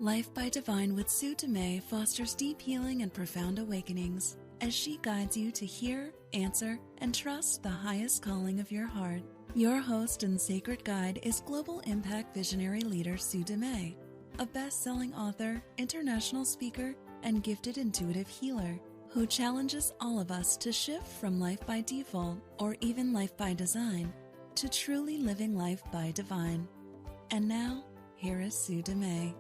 Life by Divine with Sue Dumais fosters deep healing and profound awakenings as she guides you to hear, answer, and trust the highest calling of your heart. Your host and sacred guide is global impact visionary leader Sue Dumais, a best-selling author, international speaker, and gifted intuitive healer who challenges all of us to shift from life by default or even life by design to truly living life by divine. And now, here is Sue Dumais.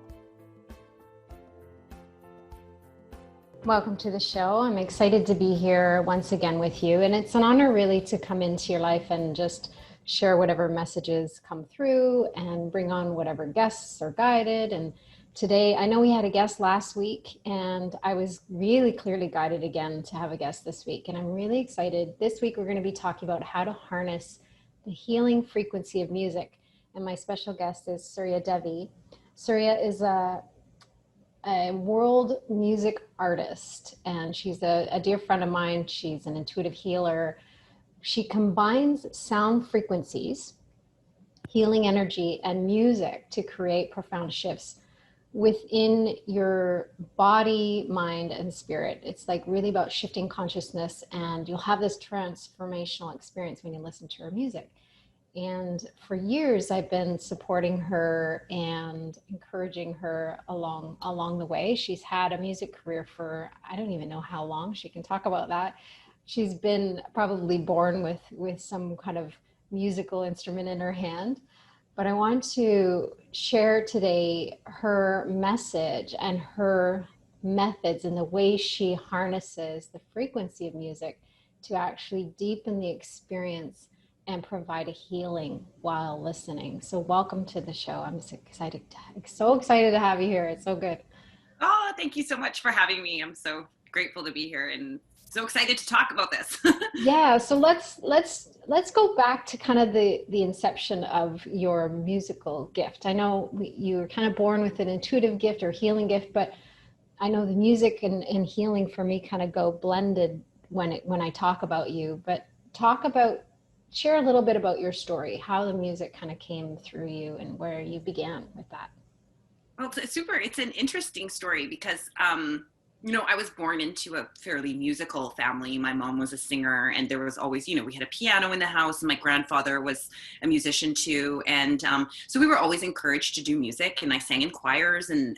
Welcome to the show. I'm excited to be here once again with you. And it's an honor really to come into your life and just share whatever messages come through and bring on whatever guests are guided. And today, I know we had a guest last week and I was really clearly guided again to have a guest this week. And I'm really excited. This week, we're going to be talking about how to harness the healing frequency of music. And my special guest is Surya Devi. Surya is a world music artist, and she's a dear friend of mine. She's an intuitive healer. She combines sound frequencies, healing energy, and music to create profound shifts within your body, mind, and spirit. It's like really about shifting consciousness, and you'll have this transformational experience when you listen to her music. And for years, I've been supporting her and encouraging her along the way. She's had a music career for, I don't even know how long. She can talk about that. She's been probably born with some kind of musical instrument in her hand. But I want to share today her message and her methods and the way she harnesses the frequency of music to actually deepen the experience and provide a healing while listening. So welcome to the show. I'm so excited to have you here. It's so good. Oh, thank you so much for having me. I'm so grateful to be here and so excited to talk about this. Yeah, so let's go back to kind of the inception of your musical gift. I know you were kind of born with an intuitive gift or healing gift, but I know the music and healing for me kind of go blended when I talk about you. But share a little bit about your story, how the music kind of came through you and where you began with that. Well, it's an interesting story because, I was born into a fairly musical family. My mom was a singer and there was always, we had a piano in the house and my grandfather was a musician too. And so we were always encouraged to do music, and I sang in choirs and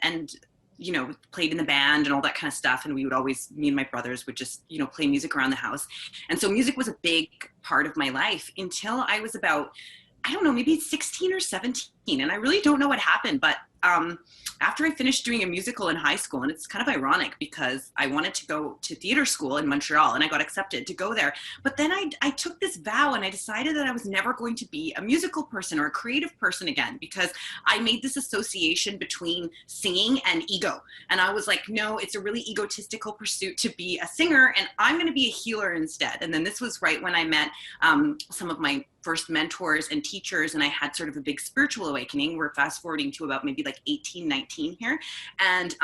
played in the band and all that kind of stuff. And me and my brothers would just, play music around the house. And so music was a big part of my life until I was about, I don't know, maybe 16 or 17. And I really don't know what happened, but after I finished doing a musical in high school, and it's kind of ironic because I wanted to go to theater school in Montreal and I got accepted to go there. But then I took this vow and I decided that I was never going to be a musical person or a creative person again, because I made this association between singing and ego. And I was like, no, it's a really egotistical pursuit to be a singer, and I'm going to be a healer instead. And then this was right when I met some of my first mentors and teachers, and I had sort of a big spiritual awakening. We're fast forwarding to about maybe like 18, 19 here. And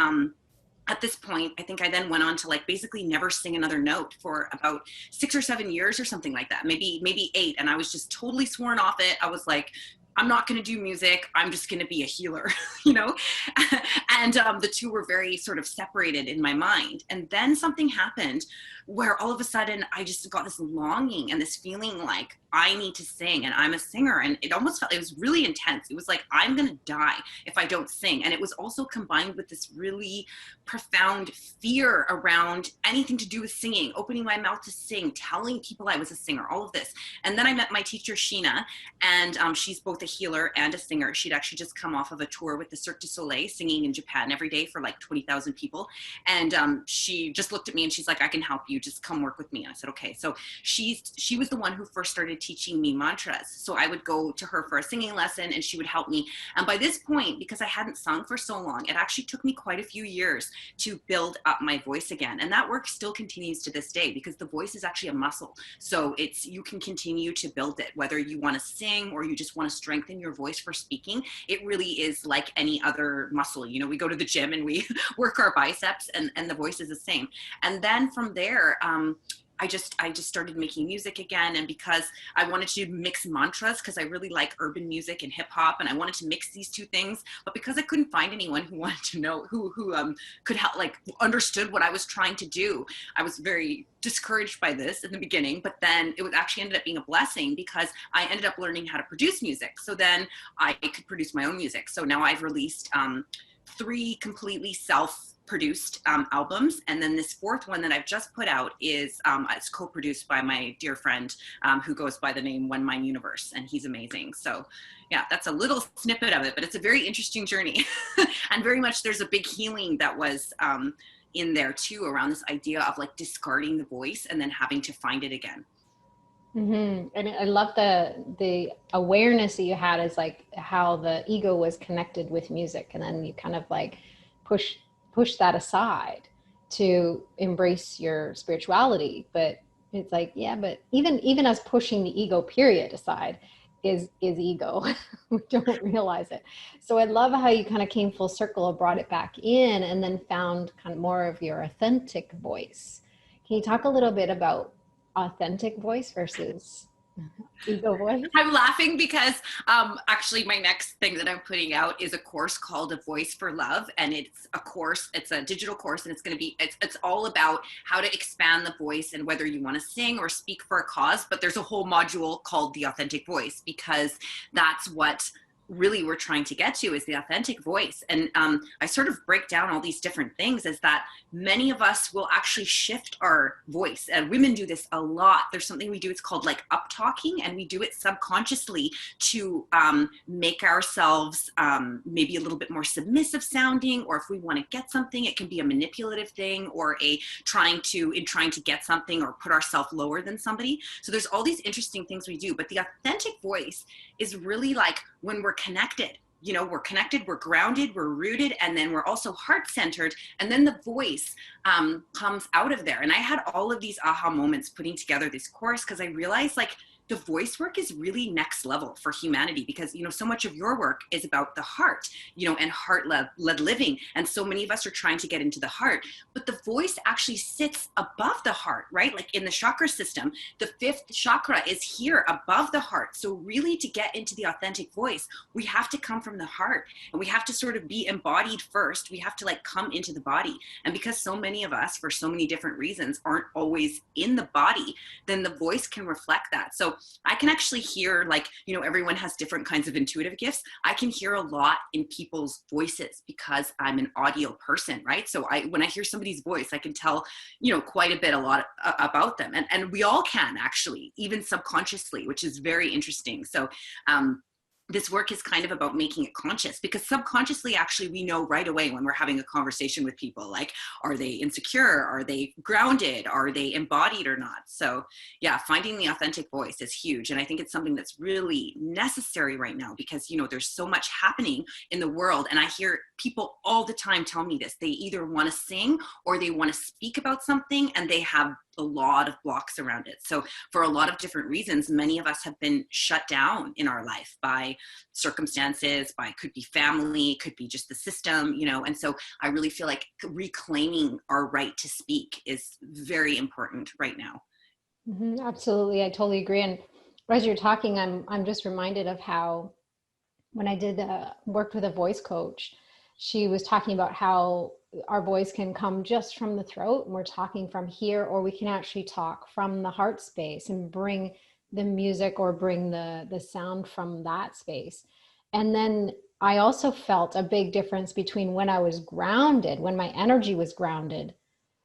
at this point, I think I then went on to basically never sing another note for about 6 or 7 years or something like that, maybe 8. And I was just totally sworn off it. I was like, I'm not going to do music. I'm just going to be a healer, And the two were very sort of separated in my mind. And then something happened where all of a sudden I just got this longing and this feeling like I need to sing, and I'm a singer. And it was really intense. It was like, I'm going to die if I don't sing. And it was also combined with this really profound fear around anything to do with singing, opening my mouth to sing, telling people I was a singer, all of this. And then I met my teacher, Sheena, and she's both a healer and a singer. She'd actually just come off of a tour with the Cirque du Soleil, singing in Japan every day for like 20,000 people. And she just looked at me and she's like, I can help you, just come work with me. And I said, okay. So she was the one who first started teaching me mantras. So I would go to her for a singing lesson and she would help me. And by this point, because I hadn't sung for so long, it actually took me quite a few years to build up my voice again. And that work still continues to this day, because the voice is actually a muscle. So you can continue to build it, whether you want to sing or you just want to strengthen your voice for speaking. It really is like any other muscle. We go to the gym and we work our biceps, and the voice is the same. And then from there, I just started making music again. And because I wanted to mix mantras, because I really like urban music and hip hop, and I wanted to mix these two things, but because I couldn't find anyone who wanted to know, who could help, like understood what I was trying to do, I was very discouraged by this in the beginning. But then it was actually ended up being a blessing, because I ended up learning how to produce music. So then I could produce my own music. So now I've released 3 completely self-produced albums, and then this 4th one that I've just put out is it's co-produced by my dear friend who goes by the name One Mind Universe, and he's amazing. So yeah, that's a little snippet of it, but it's a very interesting journey. And very much there's a big healing that was in there too, around this idea of like discarding the voice and then having to find it again. Mm-hmm. And I love the awareness that you had, is like how the ego was connected with music, and then you kind of like push that aside to embrace your spirituality. But it's like, yeah, but even us pushing the ego period aside is ego. We don't realize it. So I love how you kind of came full circle and brought it back in, and then found kind of more of your authentic voice. Can you talk a little bit about authentic voice versus ego voice? I'm laughing because actually my next thing that I'm putting out is a course called A Voice for Love, and it's a digital course, and it's all about how to expand the voice, and whether you want to sing or speak for a cause. But there's a whole module called the authentic voice, because that's what really we're trying to get to, is the authentic voice. And I sort of break down all these different things, is that many of us will actually shift our voice, and women do this a lot. There's something we do, it's called like up talking, and we do it subconsciously to make ourselves maybe a little bit more submissive sounding, or if we want to get something, it can be a manipulative thing, or a trying to get something, or put ourselves lower than somebody. So there's all these interesting things we do, but the authentic voice is really like when we're connected. We're connected, we're grounded, we're rooted, and then we're also heart-centered, and then the voice comes out of there. And I had all of these aha moments putting together this course, because I realized like the voice work is really next level for humanity, because so much of your work is about the heart, and heart-led living, and so many of us are trying to get into the heart, but the voice actually sits above the heart, right? Like in the chakra system, the 5th chakra is here above the heart. So really, to get into the authentic voice, we have to come from the heart, and we have to sort of be embodied first. We have to like come into the body, and because so many of us, for so many different reasons, aren't always in the body, then the voice can reflect that. So I can actually hear, like, everyone has different kinds of intuitive gifts. I can hear a lot in people's voices because I'm an audio person, right? So when I hear somebody's voice, I can tell, quite a lot about them. And we all can, actually, even subconsciously, which is very interesting. So, this work is kind of about making it conscious, because subconsciously, actually, we know right away when we're having a conversation with people, like, are they insecure? Are they grounded? Are they embodied or not? So yeah, finding the authentic voice is huge. And I think it's something that's really necessary right now, because, there's so much happening in the world. And I hear people all the time tell me this. They either want to sing or they want to speak about something, and they have a lot of blocks around it. So for a lot of different reasons, many of us have been shut down in our life by circumstances, could be family, could be just the system, and so I really feel like reclaiming our right to speak is very important right now. Mm-hmm, absolutely. I totally agree. And as you're talking, I'm just reminded of how, when I worked with a voice coach, she was talking about how our voice can come just from the throat, and we're talking from here, or we can actually talk from the heart space and bring the music or bring the sound from that space. And then I also felt a big difference between when I was grounded, when my energy was grounded,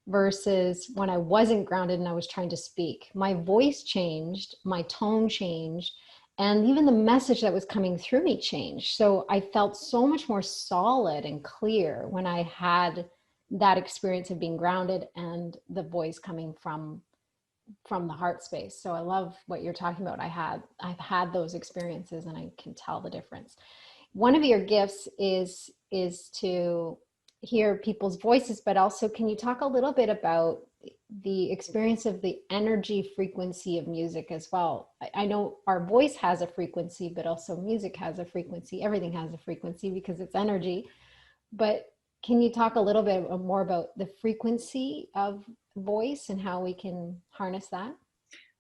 versus when I wasn't grounded and I was trying to speak. My voice changed, my tone changed, and even the message that was coming through me changed. So I felt so much more solid and clear when I had that experience of being grounded and the voice coming from the heart space. So I love what you're talking about. I've had those experiences, and I can tell the difference. One of your gifts is to hear people's voices, but also, can you talk a little bit about the experience of the energy frequency of music as well? I know our voice has a frequency, but also music has a frequency. Everything has a frequency because it's energy. But can you talk a little bit more about the frequency of voice and how we can harness that?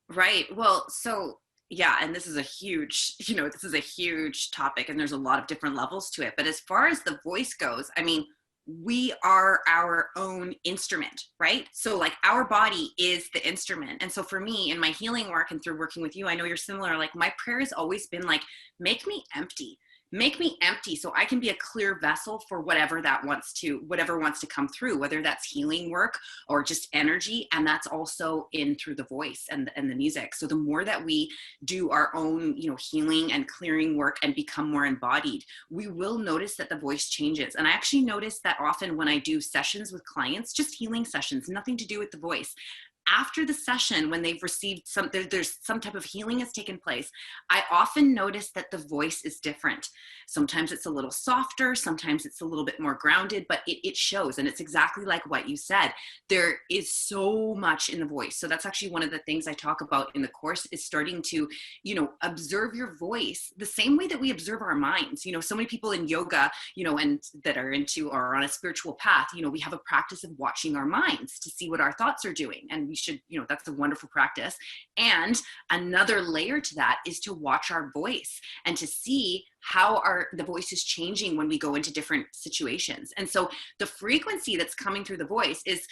Right. Well, so yeah, and this is a huge, this is a huge topic, and there's a lot of different levels to it. But as far as the voice goes, I mean, we are our own instrument, right? So like our body is the instrument. And so for me in my healing work and through working with you, I know you're similar. Like my prayer has always been like, make me empty. Make me empty so I can be a clear vessel for whatever wants to come through, whether that's healing work or just energy. And that's also in through the voice and the music. So the more that we do our own, healing and clearing work and become more embodied, we will notice that the voice changes. And I actually notice that often when I do sessions with clients, just healing sessions, nothing to do with the voice. After the session, when they've received there's some type of healing has taken place, I often notice that the voice is different. Sometimes it's a little softer, sometimes it's a little bit more grounded, but it shows. And it's exactly like what you said. There is so much in the voice. So that's actually one of the things I talk about in the course, is starting to, observe your voice the same way that we observe our minds. So many people in yoga, and that are into or on a spiritual path, we have a practice of watching our minds to see what our thoughts are doing. And we should, that's a wonderful practice. And another layer to that is to watch our voice and to see how the voice is changing when we go into different situations. And so the frequency that's coming through the voice is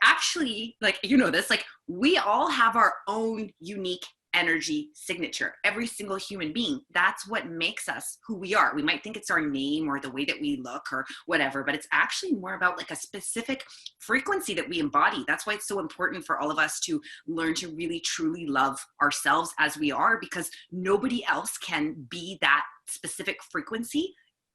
actually, like, this, like, we all have our own unique energy signature. Every single human being. That's what makes us who we are. We might think it's our name or the way that we look or whatever, but it's actually more about like a specific frequency that we embody. That's why it's so important for all of us to learn to really truly love ourselves as we are, because nobody else can be that specific frequency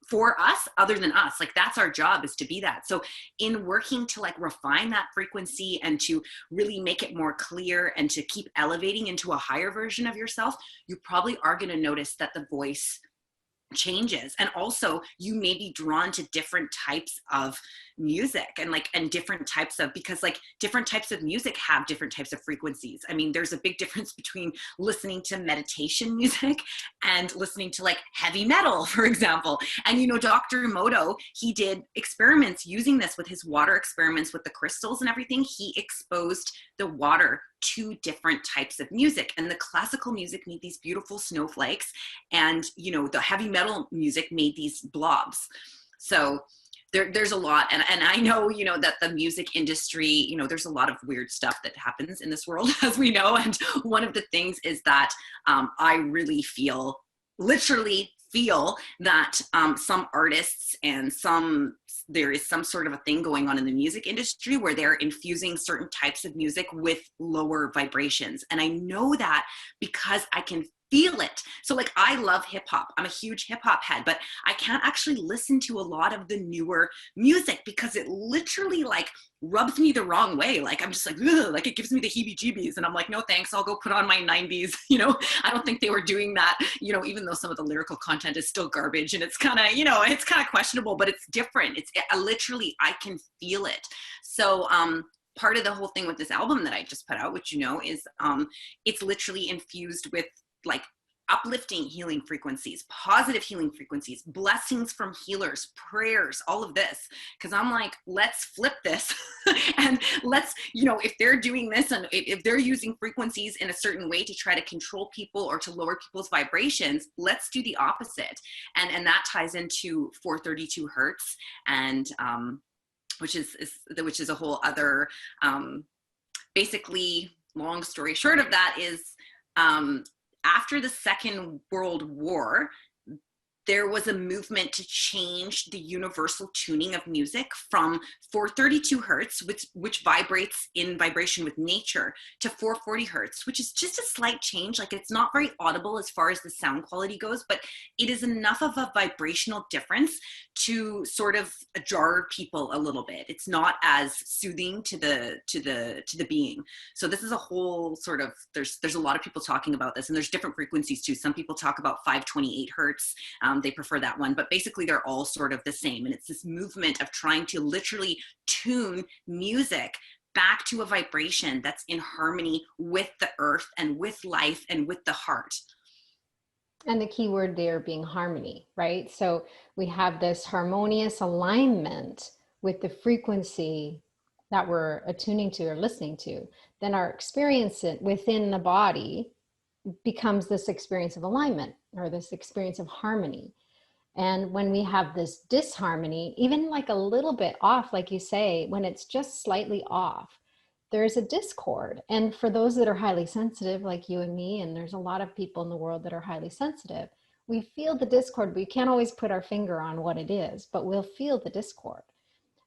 for us other than us. Like, that's our job, is to be that. So in working to like refine that frequency and to really make it more clear and to keep elevating into a higher version of yourself, you probably are going to notice that the voice changes. And also you may be drawn to different types of music and different types of, because like different types of music have different types of frequencies. I mean, there's a big difference between listening to meditation music and listening to like heavy metal, for example. And Dr. Emoto, he did experiments using this with his water experiments with the crystals and everything. He exposed the water to different types of music, and the classical music made these beautiful snowflakes, and the heavy metal music made these blobs. So there's a lot, and I know that the music industry, there's a lot of weird stuff that happens in this world, as we know. And one of the things is that I really literally feel that some artists and there is some sort of a thing going on in the music industry where they're infusing certain types of music with lower vibrations. And I know that because I can feel it. So like, I love hip hop. I'm a huge hip hop head, but I can't actually listen to a lot of the newer music because it literally like rubs me the wrong way. Like, I'm just like, ugh, like it gives me the heebie-jeebies, and I'm like, no thanks, I'll go put on my 90s. I don't think they were doing that, even though some of the lyrical content is still garbage, and it's kind of, it's kind of questionable, but it's different. It's literally, I can feel it. So, part of the whole thing with this album that I just put out, which is it's literally infused with like uplifting healing frequencies, positive healing frequencies, blessings from healers, prayers, all of this. Because I'm like, let's flip this. And let's, if they're doing this and if they're using frequencies in a certain way to try to control people or to lower people's vibrations, let's do the opposite. And that ties into 432 Hertz, and which is a whole other, basically, long story short of that is, after the Second World War, there was a movement to change the universal tuning of music from 432 Hertz, which vibrates in vibration with nature, to 440 Hertz, which is just a slight change. Like, it's not very audible as far as the sound quality goes, but it is enough of a vibrational difference to sort of jar people a little bit. It's not as soothing to the being. So this is a whole sort of, there's a lot of people talking about this, and there's different frequencies too. Some people talk about 528 Hertz. They prefer that one, but basically they're all sort of the same. And it's this movement of trying to literally tune music back to a vibration that's in harmony with the earth and with life and with the heart. And the key word there being harmony, right? So we have this harmonious alignment with the frequency that we're attuning to or listening to, then our experience within the body becomes this experience of alignment or this experience of harmony. And when we have this disharmony, even like a little bit off, like you say, when it's just slightly off, there's a discord. And for those that are highly sensitive, like you and me, and there's a lot of people in the world that are highly sensitive, we feel the discord. We can't always put our finger on what it is, but we'll feel the discord.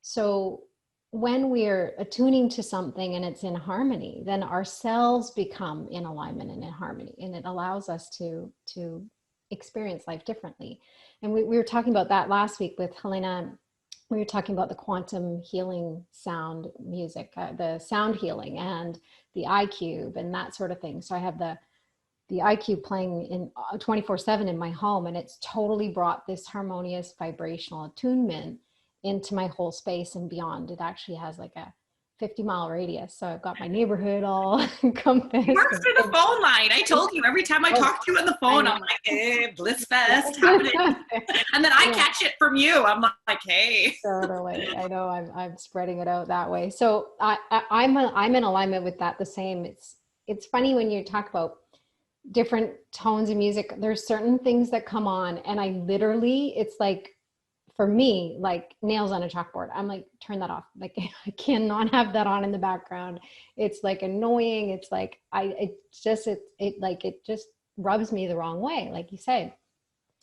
So when we're attuning to something and it's in harmony, then our cells become in alignment and in harmony, and it allows us to experience life differently. And we were talking about that last week with Helena. We were talking about the quantum healing sound music, the sound healing and the iCube and that sort of thing. So I have the iCube playing in 24/7 in my home, and it's totally brought this harmonious vibrational attunement into my whole space and beyond. It actually has like a 50-mile radius. So I've got my neighborhood all encompassed. It works through the phone line. I told you, every time I talk to you on the phone, I'm like, hey, bliss fest happening. And then I catch it from you. I'm like, hey. Totally. I know I'm spreading it out that way. So I'm in alignment with that the same. It's funny when you talk about different tones of music, there's certain things that come on and I literally, it's like, for me, like nails on a chalkboard. I'm like, turn that off. Like I cannot have that on in the background. It's like annoying. It's like, it just rubs me the wrong way, like you say.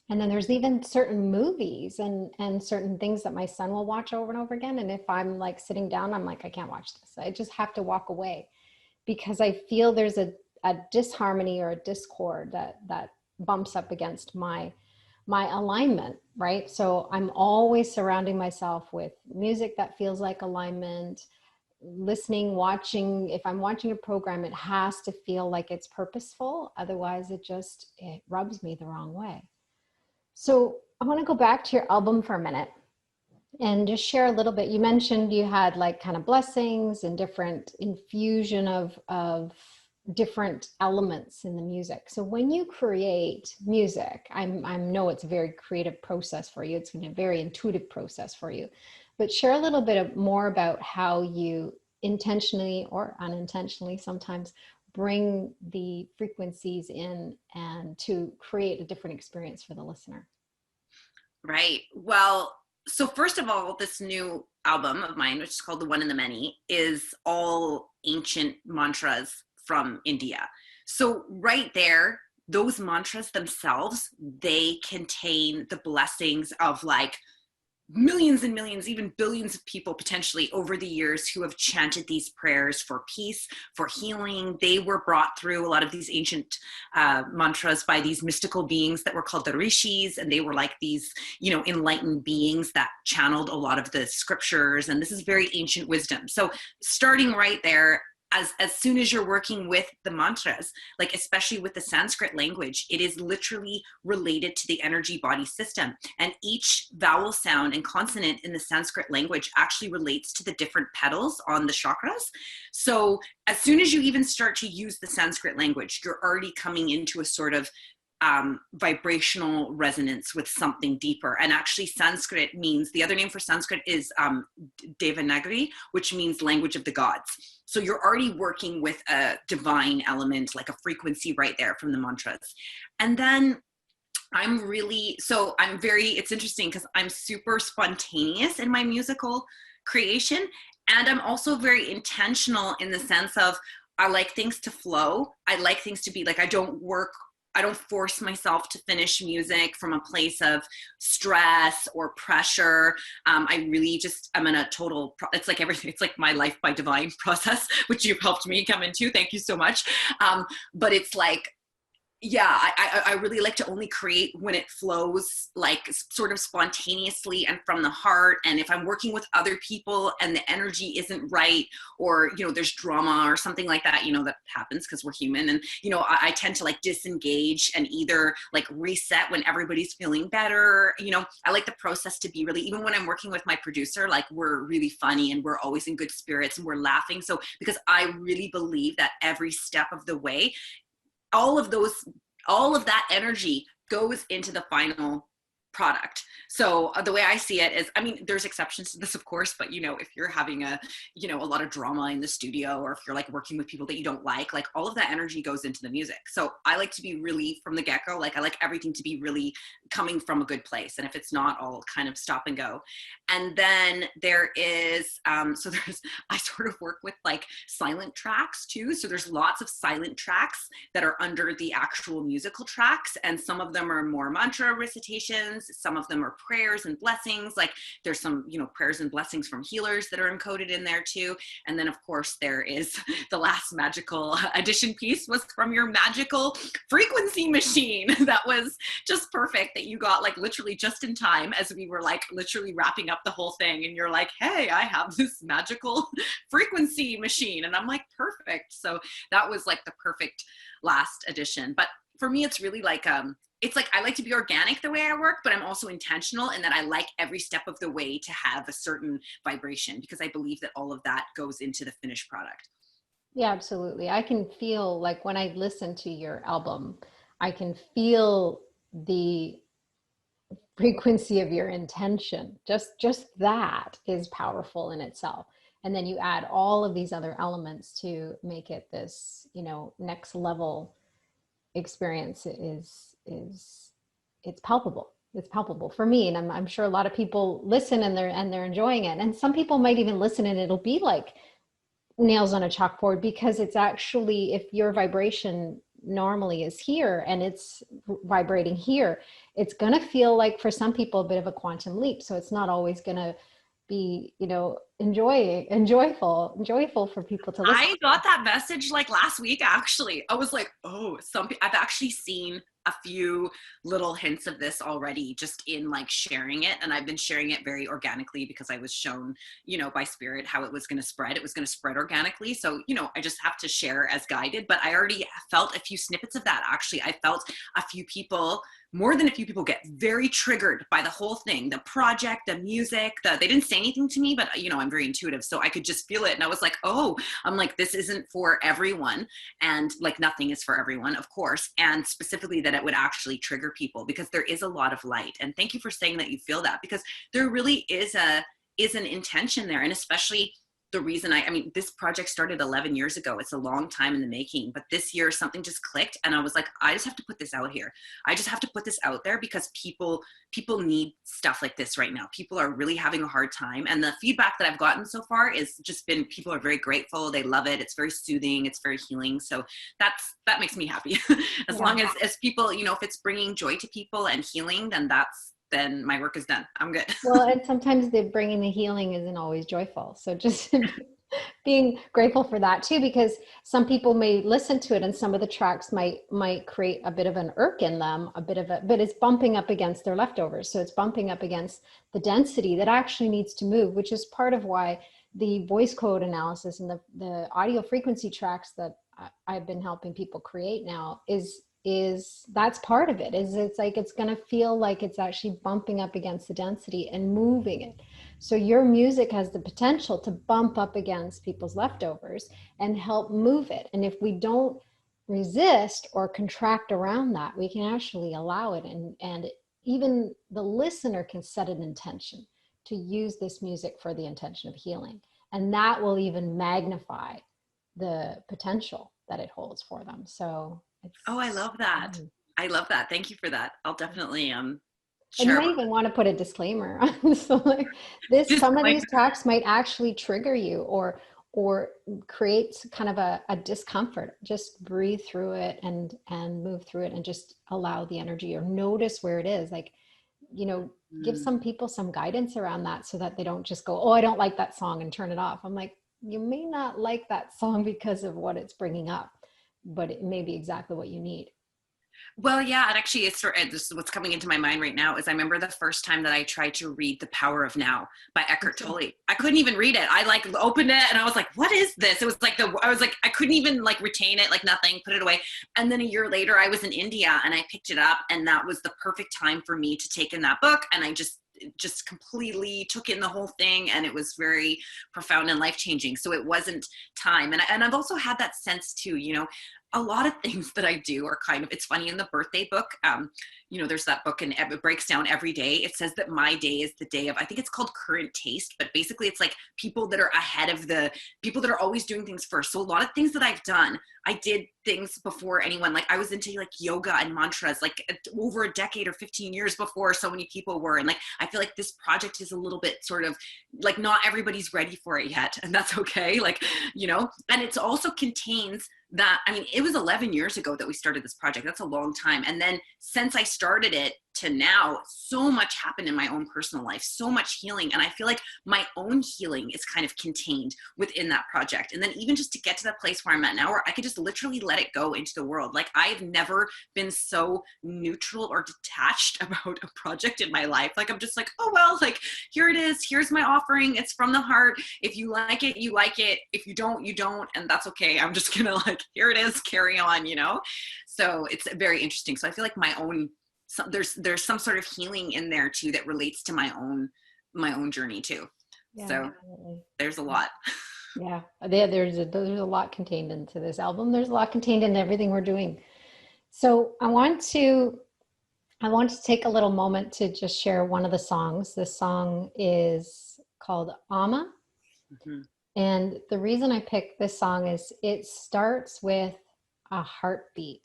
And then there's even certain movies and certain things that my son will watch over and over again. And if I'm like sitting down, I'm like, I can't watch this. I just have to walk away because I feel there's a disharmony or a discord that bumps up against my alignment, right? So I'm always surrounding myself with music that feels like alignment, listening, watching. If I'm watching a program, it has to feel like it's purposeful. Otherwise, it rubs me the wrong way. So I want to go back to your album for a minute and just share a little bit. You mentioned you had like kind of blessings and different infusion of different elements in the music. So when you create music, I know it's a very creative process for you. It's been a very intuitive process for you, but share a little bit more about how you intentionally or unintentionally sometimes bring the frequencies in and to create a different experience for the listener. Right. Well, so first of all, this new album of mine, which is called The One and the Many, is all ancient mantras from India. So right there, those mantras themselves, they contain the blessings of like millions and millions, even billions of people potentially over the years who have chanted these prayers for peace, for healing. They were brought through a lot of these ancient mantras by these mystical beings that were called the rishis. And they were like these, enlightened beings that channeled a lot of the scriptures. And this is very ancient wisdom. So starting right there, as soon as you're working with the mantras, like especially with the Sanskrit language, it is literally related to the energy body system. And each vowel sound and consonant in the Sanskrit language actually relates to the different petals on the chakras. So as soon as you even start to use the Sanskrit language, you're already coming into a sort of vibrational resonance with something deeper. And actually Sanskrit means, the other name for Sanskrit is Devanagari, which means language of the gods. So you're already working with a divine element, like a frequency right there from the mantras. And then it's interesting because I'm super spontaneous in my musical creation. And I'm also very intentional in the sense of, I like things to flow. I like things to be like, I don't force myself to finish music from a place of stress or pressure. I really just, I'm in a total, it's like everything. It's like my life by divine process, which you've helped me come into. Thank you so much. But it's like, yeah, I really like to only create when it flows, like sort of spontaneously and from the heart. And if I'm working with other people and the energy isn't right, or, there's drama or something like that, that happens because we're human. And, I tend to like disengage and either like reset when everybody's feeling better. I like the process to be really, even when I'm working with my producer, like we're really funny and we're always in good spirits and we're laughing. So because I really believe that every step of the way, all of that energy goes into the final product. So the way I see it is, I mean, there's exceptions to this, of course, but you know, if you're having a lot of drama in the studio, or if you're like working with people that you don't like all of that energy goes into the music. So I like to be really from the get-go, like I like everything to be really coming from a good place. And if it's not, I'll kind of stop and go. And then there is, I sort of work with like silent tracks too. So there's lots of silent tracks that are under the actual musical tracks. And some of them are more mantra recitations. Some of them are prayers and blessings. Like there's some, prayers and blessings from healers that are encoded in there too. And then of course there is the last magical addition piece was from your magical frequency machine. That was just perfect that you got like literally just in time as we were like literally wrapping up the whole thing. And you're like, hey, I have this magical frequency machine. And I'm like, perfect. So that was like the perfect last addition. But for me, it's really like, it's like I like to be organic the way I work, but I'm also intentional in that I like every step of the way to have a certain vibration, because I believe that all of that goes into the finished product. Yeah, absolutely. I can feel like when I listen to your album, I can feel the frequency of your intention. Just that is powerful in itself. And then you add all of these other elements to make it this, next level experience it's palpable. It's palpable for me. And I'm sure a lot of people listen and they're enjoying it. And some people might even listen and it'll be like nails on a chalkboard, because it's actually, if your vibration normally is here and it's vibrating here, it's going to feel like for some people a bit of a quantum leap. So it's not always going to be, joyful for people to listen. I got that message like last week, actually. I was like, oh, I've actually seen a few little hints of this already just in like sharing it. And I've been sharing it very organically because I was shown, by spirit how it was going to spread. It was going to spread organically. So, I just have to share as guided, but I already felt a few snippets of that. Actually, I felt a few people, more than a few people, get very triggered by the whole thing, the project, the music, they didn't say anything to me, but I'm very intuitive. So I could just feel it. And I was like, oh, I'm like, this isn't for everyone. And like, nothing is for everyone, of course. And specifically that it would actually trigger people, because there is a lot of light. And thank you for saying that you feel that, because there really is an intention there. And especially the reason I mean, this project started 11 years ago. It's a long time in the making, but this year something just clicked. And I was like, I just have to put this out here. I just have to put this out there, because people need stuff like this right now. People are really having a hard time. And the feedback that I've gotten so far is just been, people are very grateful. They love it. It's very soothing. It's very healing. So that makes me happy. As long as people, if it's bringing joy to people and healing, then my work is done. I'm good. Well, and sometimes bringing the healing isn't always joyful. So just being grateful for that too, because some people may listen to it and some of the tracks might create a bit of an irk in them, but it's bumping up against their leftovers. So it's bumping up against the density that actually needs to move, which is part of why the voice code analysis and the audio frequency tracks that I've been helping people create now is that's part of it. It's like, it's going to feel like it's actually bumping up against the density and moving it. So your music has the potential to bump up against people's leftovers and help move it. And if we don't resist or contract around that, we can actually allow it. And even the listener can set an intention to use this music for the intention of healing. And that will even magnify the potential that it holds for them. So I love that. I love that. Thank you for that. I'll definitely And you might even want to put a disclaimer on. So like some of these tracks might actually trigger you or create kind of a discomfort. Just breathe through it and move through it and just allow the energy, or notice where it is. Like, give some people some guidance around that, so that they don't just go, oh, I don't like that song, and turn it off. I'm like, you may not like that song because of what it's bringing up, but it may be exactly what you need. Well, yeah, and actually this is what's coming into my mind right now is I remember the first time that I tried to read The Power of Now by Eckhart Tolle. I couldn't even read it. I like opened it and I was like, what is this? It was like I couldn't even like retain it, like nothing, put it away. And then a year later I was in India and I picked it up, and that was the perfect time for me to take in that book. And I just completely took in the whole thing, and it was very profound and life-changing. So it wasn't time. And I've also had that sense too, a lot of things that I do are kind of, it's funny, in the birthday book, there's that book and it breaks down every day. It says that my day is the day of, I think it's called current taste, but basically it's like people that are ahead of the people that are always doing things first. So a lot of things that I've done, I did things before anyone. Like I was into like yoga and mantras, like over a decade or 15 years before so many people were. And like, I feel like this project is a little bit sort of like, not everybody's ready for it yet. And that's okay. Like, and it's also contains that, I mean, it was 11 years ago that we started this project. That's a long time. And then since I started it to now, so much happened in my own personal life, so much healing. And I feel like my own healing is kind of contained within that project. And then even just to get to that place where I'm at now, where I could just literally let it go into the world. Like I've never been so neutral or detached about a project in my life. Like I'm just like, oh, well, like here it is. Here's my offering. It's from the heart. If you like it, you like it. If you don't, you don't. And that's okay. I'm just gonna like, here it is, carry on, So it's very interesting. So I feel like my own, there's some sort of healing in there too that relates to my own journey too. Yeah, so definitely. There's a lot. Yeah, there's a lot contained into this album. There's a lot contained in everything we're doing. So I want to take a little moment to just share one of the songs. This song is called Amma. Mm-hmm. And the reason I picked this song is it starts with a heartbeat.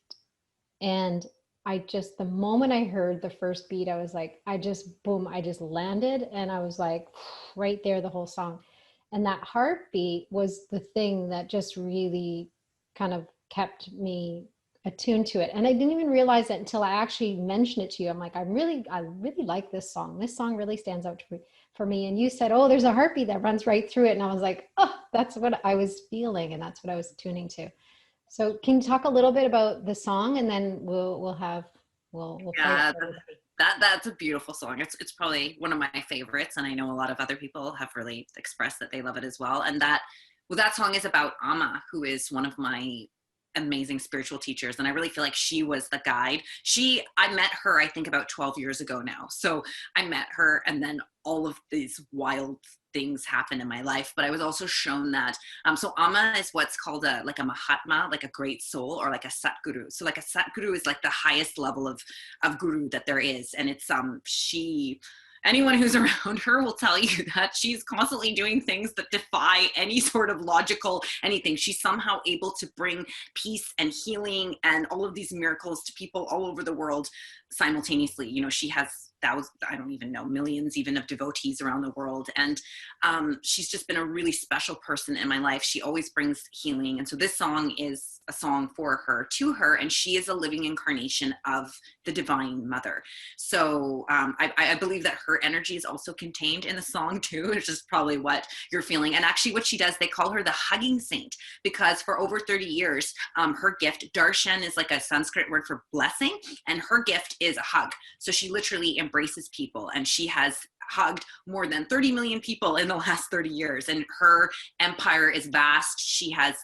And the moment I heard the first beat, I was like, I just landed, and I was like, right there, the whole song. And that heartbeat was the thing that just really kind of kept me attuned to it. And I didn't even realize that until I actually mentioned it to you. I'm like, I really like this song. This song really stands out for me. And you said, oh, there's a heartbeat that runs right through it. And I was like, oh, that's what I was feeling. And that's what I was tuning to. So can you talk a little bit about the song, and then we'll play it. That's a beautiful song. It's probably one of my favorites. And I know a lot of other people have really expressed that they love it as well. And that song is about Amma, who is one of my amazing spiritual teachers. And I really feel like she was the guide. I met her, I think about 12 years ago now. So I met her, and then all of these wild things happened in my life. But I was also shown that, so Amma is what's called a Mahatma, like a great soul, or like a Satguru. So like a Satguru is like the highest level of guru that there is. And it's, anyone who's around her will tell you that she's constantly doing things that defy any sort of logical anything. She's somehow able to bring peace and healing and all of these miracles to people all over the world simultaneously. She has I don't even know, millions even of devotees around the world. And she's just been a really special person in my life. She always brings healing. And so this song is a song for her, to her, and she is a living incarnation of the Divine Mother. So I believe that her energy is also contained in the song too, which is probably what you're feeling. And actually what she does, they call her the hugging saint, because for over 30 years, her gift, darshan is like a Sanskrit word for blessing, and her gift is a hug. So she literally embraces people, and she has hugged more than 30 million people in the last 30 years. And her empire is vast. She has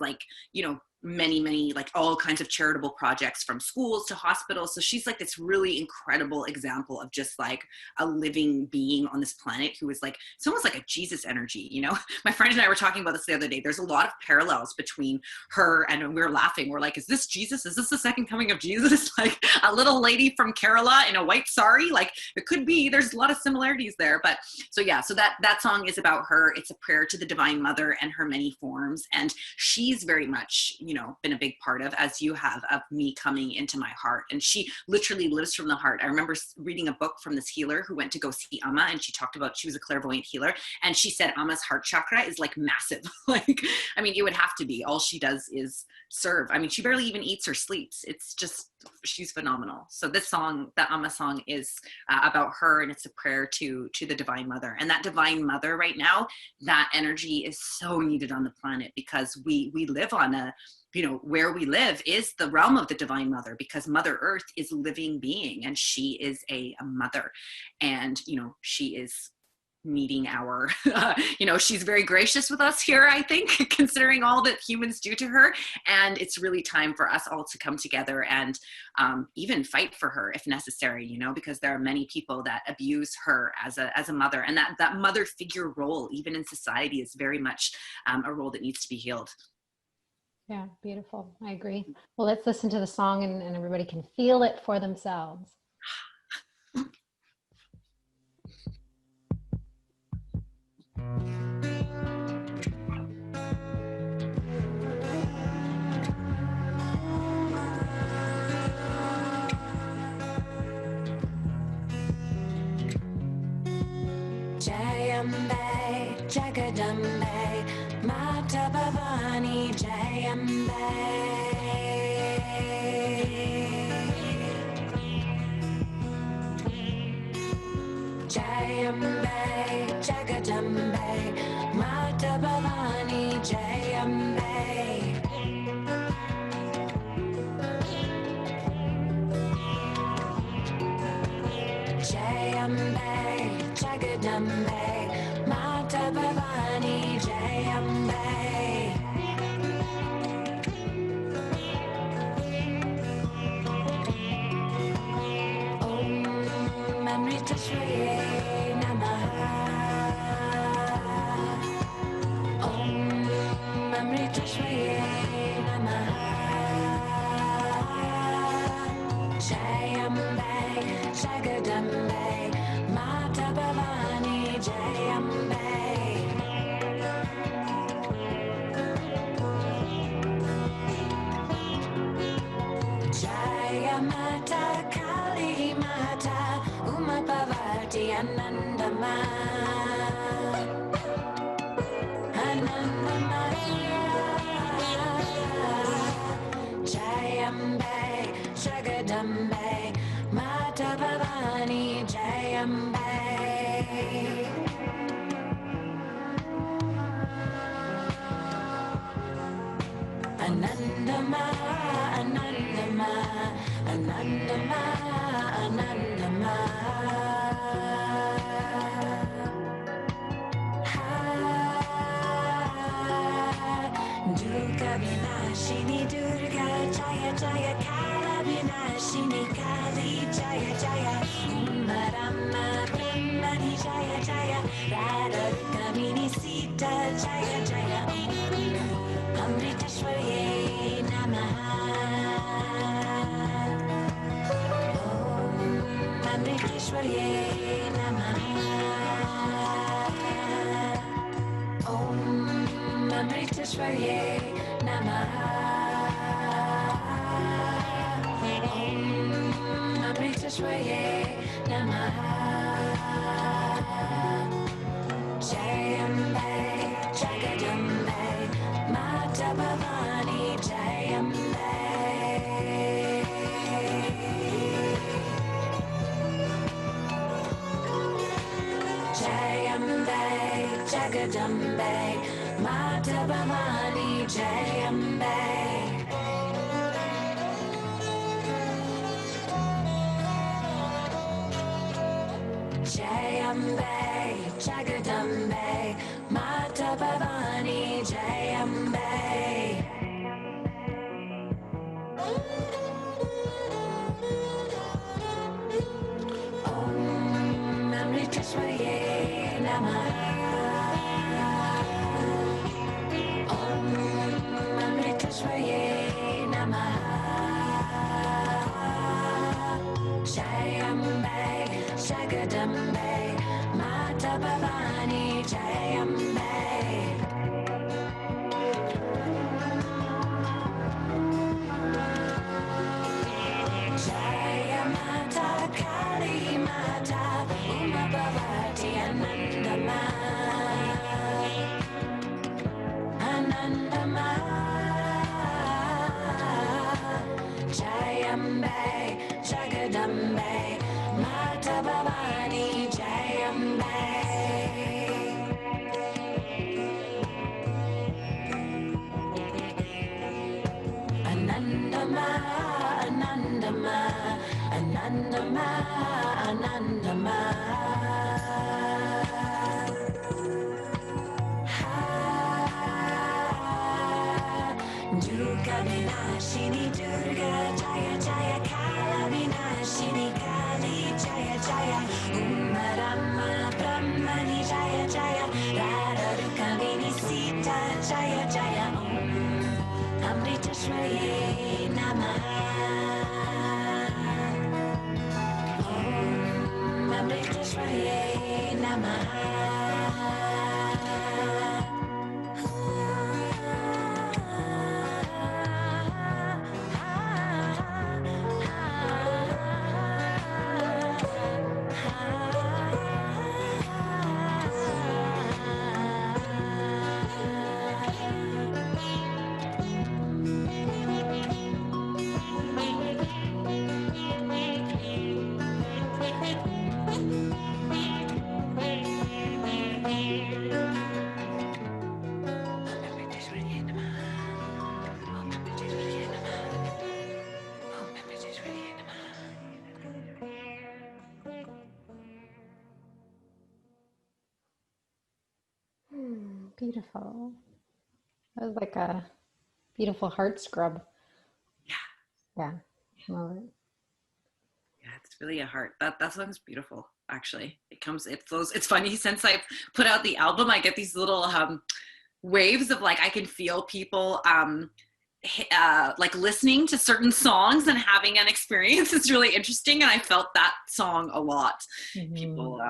many, like all kinds of charitable projects, from schools to hospitals. So she's like this really incredible example of just like a living being on this planet who is like, it's almost like a Jesus energy, My friend and I were talking about this the other day. There's a lot of parallels between her, and we were laughing. We're like, is this Jesus? Is this the second coming of Jesus? Like a little lady from Kerala in a white sari? Like it could be. There's a lot of similarities there. But so that song is about her. It's a prayer to the Divine Mother and her many forms. And she's very much, been a big part of, as you have, of me coming into my heart. And she literally lives from the heart. I remember reading a book from this healer who went to go see Amma, and she talked about, she was a clairvoyant healer, and she said Amma's heart chakra is like massive. Like, I mean, it would have to be. All she does is serve. I mean, she barely even eats or sleeps. It's just, she's phenomenal. So this song, the Amma song, is about her, and it's a prayer to the Divine Mother. And that Divine Mother right now, that energy is so needed on the planet, because we live on a, where we live is the realm of the Divine Mother, because Mother Earth is a living being, and she is a mother, and she is needing our she's very gracious with us here, I think, considering all that humans do to her. And it's really time for us all to come together and even fight for her if necessary, because there are many people that abuse her as a mother, and that mother figure role, even in society, is very much a role that needs to be healed. Yeah, beautiful. I agree. Well, let's listen to the song and everybody can feel it for themselves. Jayambe, Jagadambe, Mata Bhavani, Jayambe. Jayambe, Jagadambe, Mata Bhavani, Jayambe. Jayambe, Jagadambe, Mata Bhavani, Jayambe. Om Amrita Shraye Namaha. Om Amrita Shraye Namaha. Jayambe, Jagadambe, Mata Bhavani, Jayambe. Jaya Mata, Kali Mata, Uma Bhavati, Anandama. Jayambe, Jagadambe, Mata Bhavani, Jayambe. Anandama, Anandama, Anandama, Anandama. Durga Vinashini, Durga Jaya Jaya, Kala Vinashini, Kali Jaya Jaya, Rama Brahmani Jaya Jaya, Radha Kamini Sita Jaya Jaya, Amrita Shwaye Namaha. Om Amrita Shwaye Namaha. Om Amrita Shwaye Namaha. Om Amrita Shwaye Namaha. Jayambe, Jagadambe, Mata Bhavani, Jayambe. Jayambe, Jagadambe, Mata Bhavani, Jayambe. Jayambe, Jagadambe, Mata Bhavani, Jayambe. Om Amrita Shwaye Namaha. Om Amrita Shwaye Namaha. Jayambe, Jagadambe, Mata Bhavani, Jayambe. Jaya Mata, Kali Mata, Uma Bhavati, Anandama. Anandama. Jayambe, Jagadambe, Mata Bhavani, Jayambe. Anandama, Anandama, Anandama, Anandama. Durga Vinashini, Durga Jaya Jaya, Kala Vinashini, Kali Jaya Jaya, Rama Brahmani Jaya Jaya, Radha Kamini Sita Jaya Jaya, Om Amritseshwaraye Namah. Om Amritseshwaraye Beautiful. That was like a beautiful heart scrub. Yeah. Yeah. Love it. Yeah, it's really a heart. That song's beautiful, actually. It flows. It's funny, since I've put out the album, I get these little waves of like, I can feel people like listening to certain songs and having an experience. It's really interesting, and I felt that song a lot. Mm-hmm. People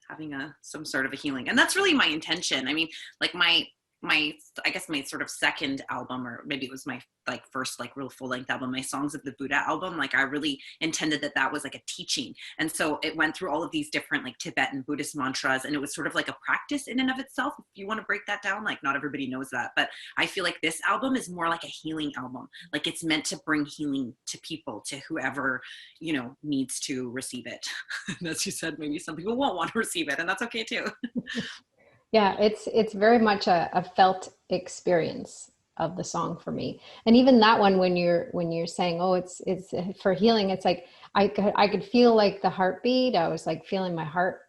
having some sort of a healing, and that's really my intention. I mean, like my I guess my sort of second album, or maybe it was my like first like real full-length album, my Songs of the Buddha album, like I really intended that was like a teaching. And so it went through all of these different like Tibetan Buddhist mantras, and it was sort of like a practice in and of itself, if you want to break that down. Like, not everybody knows that, but I feel like this album is more like a healing album. Like, it's meant to bring healing to people, to whoever, you know, needs to receive it. And as you said, maybe some people won't want to receive it, and that's okay too. Yeah, it's very much a felt experience of the song for me. And even that one, when you're saying, oh, it's for healing, it's like I could feel like the heartbeat. I was like feeling my heart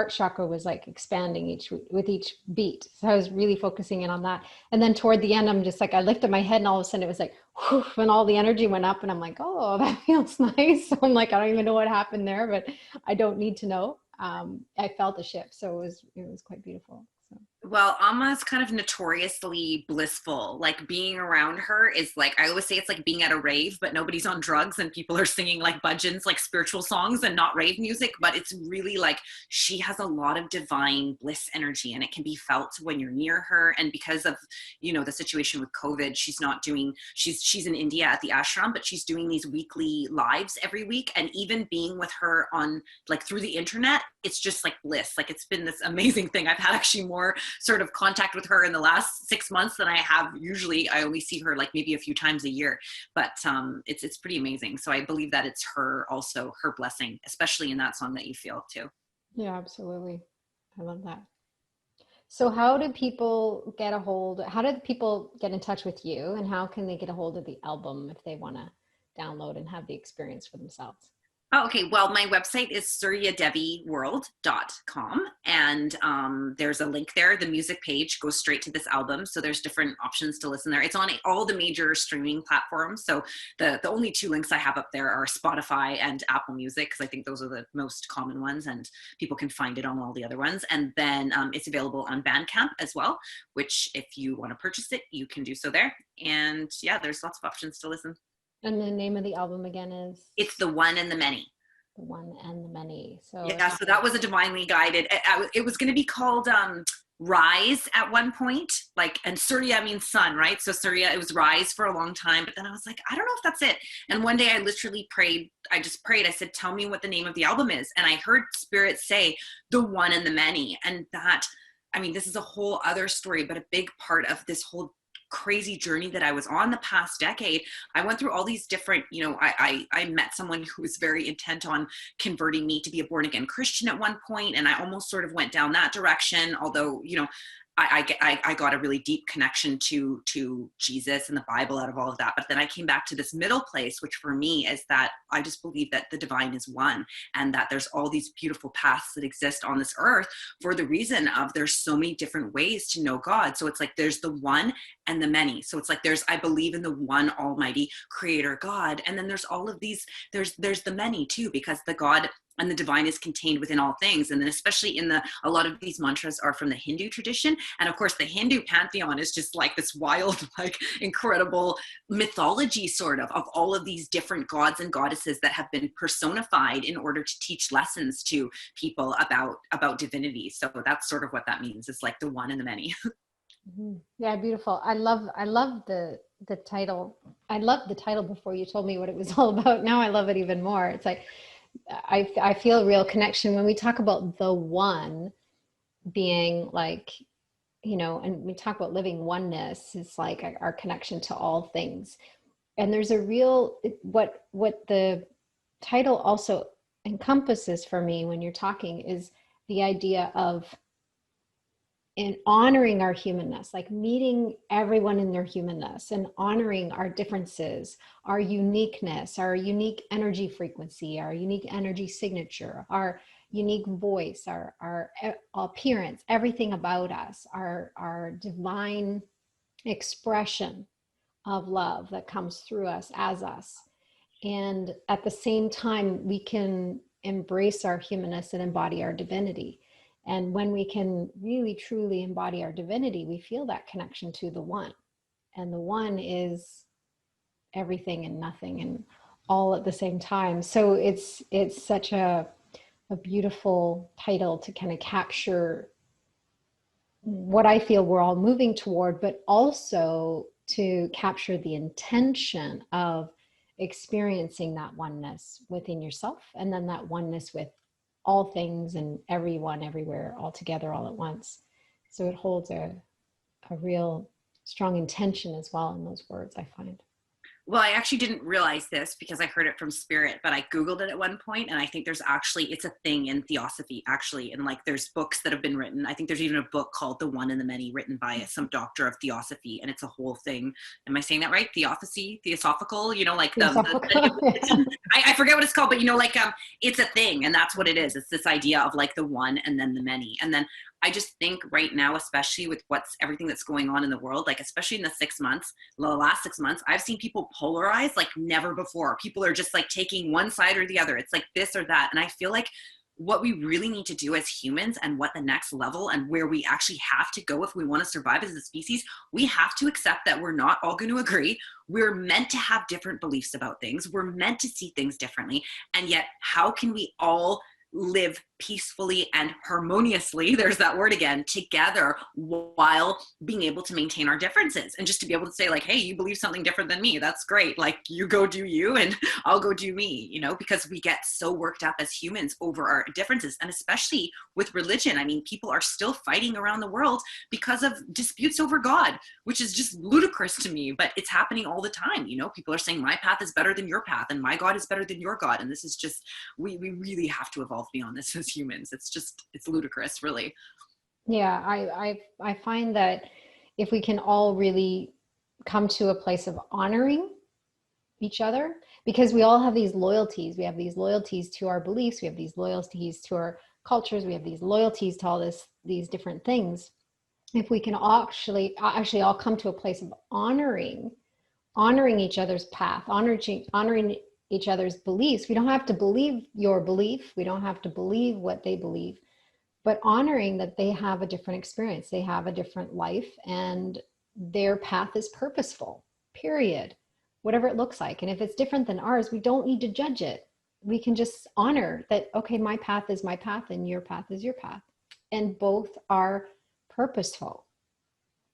chakra was like expanding with each beat. So I was really focusing in on that. And then toward the end, I'm just like, I lifted my head, and all of a sudden it was like, whew, and all the energy went up, and I'm like, oh, that feels nice. So I'm like, I don't even know what happened there, but I don't need to know. I felt a shift. So it was quite beautiful. So. Well, Amma's kind of notoriously blissful. Like, being around her is like, I always say it's like being at a rave, but nobody's on drugs and people are singing like bhajans, like spiritual songs, and not rave music. But it's really like, she has a lot of divine bliss energy, and it can be felt when you're near her. And because of, you know, the situation with COVID, she's in India at the ashram, but she's doing these weekly lives every week. And even being with her on like through the internet, it's just like bliss. Like, it's been this amazing thing. I've had actually more sort of contact with her in the last 6 months than I have usually. I only see her like maybe a few times a year, but it's pretty amazing. So I believe that it's her blessing, especially in that song that you feel too. Yeah, absolutely. I love that. So how do people get in touch with you, and how can they get a hold of the album if they want to download and have the experience for themselves? Oh, okay. Well, my website is suryadeviworld.com, and there's a link there. The music page goes straight to this album. So there's different options to listen there. It's on all the major streaming platforms. So the only two links I have up there are Spotify and Apple Music, because I think those are the most common ones, and people can find it on all the other ones. And then it's available on Bandcamp as well, which if you want to purchase it, you can do so there. And yeah, there's lots of options to listen. And the name of the album again is? It's The One and the Many. The One and the Many. So yeah, so that was a divinely guided. It was going to be called Rise at one point, like, and Surya means sun, right? So Surya, it was Rise for a long time, but then I was like, I don't know if that's it. And one day I literally prayed. I said, tell me what the name of the album is. And I heard Spirit say The One and the Many. And that, I mean, this is a whole other story, but a big part of this whole crazy journey that I was on the past decade. I went through all these different, you know, I met someone who was very intent on converting me to be a born again Christian at one point, and I almost sort of went down that direction, although, you know, I got a really deep connection to Jesus and the Bible out of all of that. But then I came back to this middle place, which for me is that I just believe that the divine is one, and that there's all these beautiful paths that exist on this earth for the reason of there's so many different ways to know God. So it's like there's the one and the many. So it's like I believe in the one almighty creator God. And then there's all of these, there's the many too, because the God and the divine is contained within all things. And then especially a lot of these mantras are from the Hindu tradition. And of course the Hindu pantheon is just like this wild, like incredible mythology sort of all of these different gods and goddesses that have been personified in order to teach lessons to people about divinity. So that's sort of what that means. It's like the one and the many. Yeah, beautiful. I love the title. I loved the title before you told me what it was all about. Now I love it even more. It's like, I feel a real connection when we talk about the one being like, and we talk about living oneness, it's like our connection to all things. And there's a real, what the title also encompasses for me when you're talking is the idea of in honoring our humanness, like meeting everyone in their humanness and honoring our differences, our uniqueness, our unique energy frequency, our unique energy signature, our unique voice, our appearance, everything about us, our divine expression of love that comes through us as us. And at the same time, we can embrace our humanness and embody our divinity. And when we can really, truly embody our divinity, we feel that connection to the one. And the one is everything and nothing and all at the same time. So it's such a beautiful title to kind of capture what I feel we're all moving toward, but also to capture the intention of experiencing that oneness within yourself, and then that oneness with all things and everyone, everywhere, all together, all at once. So it holds a real strong intention as well in those words, I find. Well, I actually didn't realize this because I heard it from Spirit, but I Googled it at one point, and I think it's a thing in Theosophy, actually. And like, there's books that have been written. I think there's even a book called The One and the Many, written by some doctor of Theosophy. And it's a whole thing. Am I saying that right? Theosophical, like I forget what it's called, but it's a thing, and that's what it is. It's this idea of like the one and then the many. And then I just think right now, especially with everything that's going on in the world, like especially in the last 6 months, I've seen people polarize like never before. People are just like taking one side or the other. It's like this or that. And I feel like what we really need to do as humans, and what the next level and where we actually have to go if we want to survive as a species, we have to accept that we're not all going to agree. We're meant to have different beliefs about things. We're meant to see things differently. And yet, how can we all live peacefully and harmoniously, there's that word again, together, while being able to maintain our differences, and just to be able to say like, hey, you believe something different than me, that's great, like you go do you and I'll go do me, because we get so worked up as humans over our differences. And especially with religion, I mean, people are still fighting around the world because of disputes over God, which is just ludicrous to me, but it's happening all the time. People are saying my path is better than your path and my God is better than your God, and this is just, we really have to evolve beyond this as humans. It's ludicrous, really. Yeah, I find that if we can all really come to a place of honoring each other, because we all have these loyalties. We have these loyalties to our beliefs. We have these loyalties to our cultures. We have these loyalties to all these different things. If we can actually all come to a place of honoring each other's path, honoring each other's beliefs. We don't have to believe your belief. We don't have to believe what they believe, but honoring that they have a different experience. They have a different life, and their path is purposeful, period. Whatever it looks like. And if it's different than ours, we don't need to judge it. We can just honor that, okay, my path is my path and your path is your path. And both are purposeful.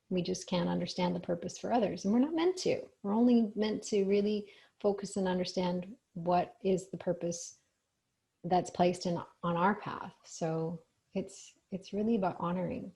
We just can't understand the purpose for others. And we're not meant to. We're only meant to really focus and understand what is the purpose that's placed on our path. So it's really about honoring.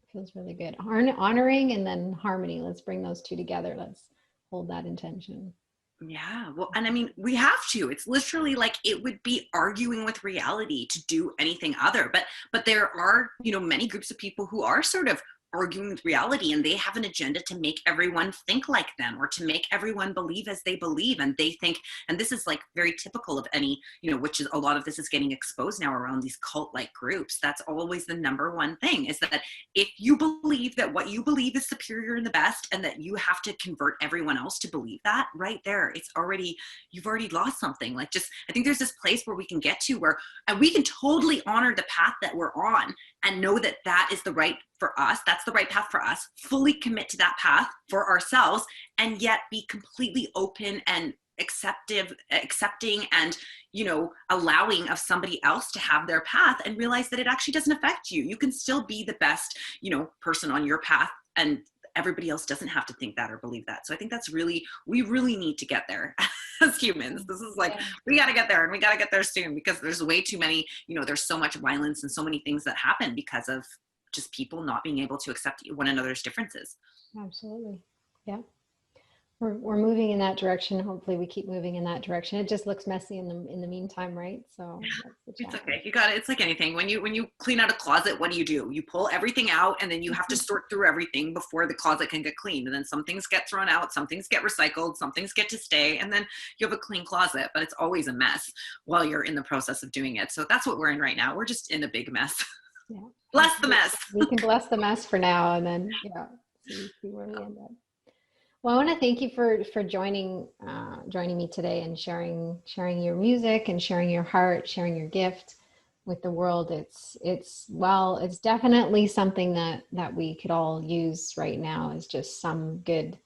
It feels really good. Honoring and then harmony. Let's bring those two together. Let's hold that intention. Yeah, well, and I mean, we have to. It's literally like it would be arguing with reality to do anything other. But there are, many groups of people who are sort of arguing with reality, and they have an agenda to make everyone think like them, or to make everyone believe as they believe. And they think, and this is like very typical of any, which is a lot of this is getting exposed now around these cult-like groups. That's always the number one thing, is that if you believe that what you believe is superior and the best, and that you have to convert everyone else to believe that, right there, you've already lost something. Like, just, I think there's this place where we can get to where, and we can totally honor the path that we're on and know that that is the right for us. That's the right path for us. Fully commit to that path for ourselves, and yet be completely open and accepting and, allowing of somebody else to have their path, and realize that it actually doesn't affect you. You can still be the best, person on your path, and everybody else doesn't have to think that or believe that. So I think we really need to get there as humans. This is like, we got to get there, and we got to get there soon, because there's way too many, there's so much violence and so many things that happen because of just people not being able to accept one another's differences. Absolutely. Yeah. We're moving in that direction. Hopefully we keep moving in that direction. It just looks messy in the meantime, right? So it's okay. You got it. It's like anything. When you clean out a closet, what do? You pull everything out, and then you have to sort through everything before the closet can get cleaned. And then some things get thrown out, some things get recycled, some things get to stay, and then you have a clean closet, but it's always a mess while you're in the process of doing it. So that's what we're in right now. We're just in a big mess. Yeah. Bless the mess. We can bless the mess for now, and then see where we end up. Well, I want to thank you for joining me today and sharing your music and sharing your heart, sharing your gift with the world. It's definitely something that we could all use right now, is just some good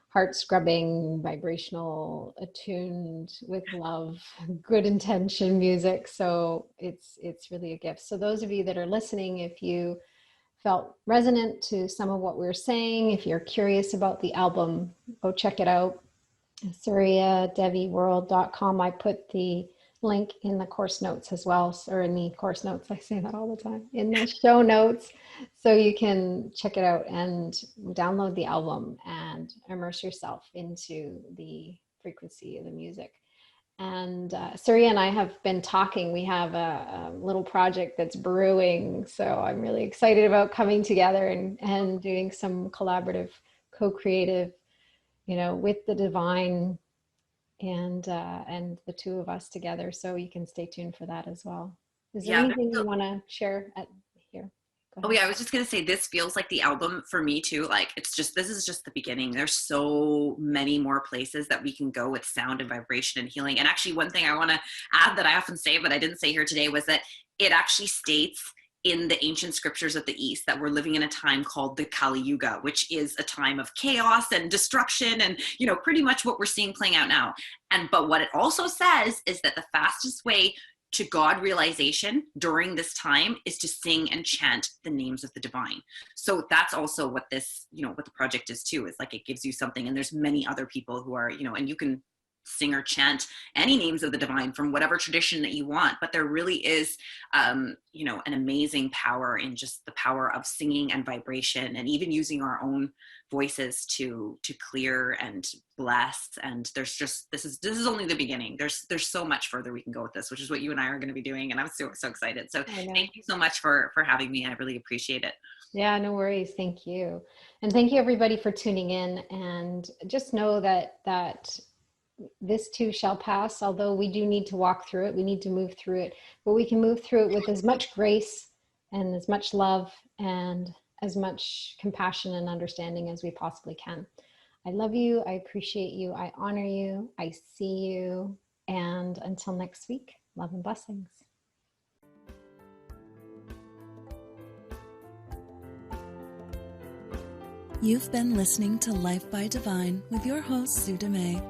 heart scrubbing, vibrational, attuned with love, good intention music. So it's really a gift. So those of you that are listening, if you felt resonant to some of what we were saying, if you're curious about the album, go check it out. SuryaDeviWorld.com. I put the link in the course notes as well, or in the course notes. I say that all the time, in the show notes, so you can check it out and download the album and immerse yourself into the frequency of the music. And Surya and I have been talking. We have a little project that's brewing, so I'm really excited about coming together and doing some collaborative, co-creative, with the divine and the two of us together. So you can stay tuned for that as well. Is there anything you want to share here? Oh yeah, I was just going to say, this feels like the album for me too. Like, this is just the beginning. There's so many more places that we can go with sound and vibration and healing. And actually, one thing I want to add that I often say, but I didn't say here today, was that it actually states in the ancient scriptures of the East that we're living in a time called the Kali Yuga, which is a time of chaos and destruction, and pretty much what we're seeing playing out now. But what it also says is that the fastest way to God realization during this time is to sing and chant the names of the divine. So that's also what this, what the project is too, is like, it gives you something. And there's many other people who are, and you can sing or chant any names of the divine from whatever tradition that you want. But there really is, an amazing power in just the power of singing and vibration, and even using our own voices to clear and bless. And there's just, this is only the beginning. There's so much further we can go with this, which is what you and I are going to be doing. And I'm so excited. So thank you so much for having me. I really appreciate it. Yeah, no worries. Thank you. And thank you everybody for tuning in. And just know that this too shall pass, although we do need to walk through it. We need to move through it, but we can move through it with as much grace and as much love and as much compassion and understanding as we possibly can. I love you. I appreciate you. I honor you. I see you. And until next week, love and blessings. You've been listening to Life by Divine with your host, Sue Dumais.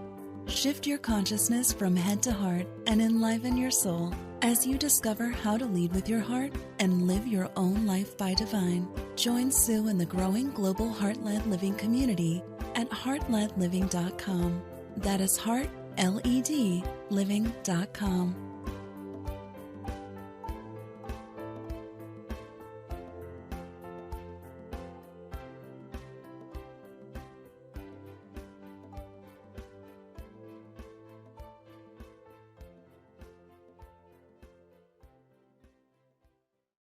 Shift your consciousness from head to heart and enliven your soul as you discover how to lead with your heart and live your own life by divine. Join Sue in the growing global heart-led living community at heartledliving.com. That is heart, L-E-D, living.com.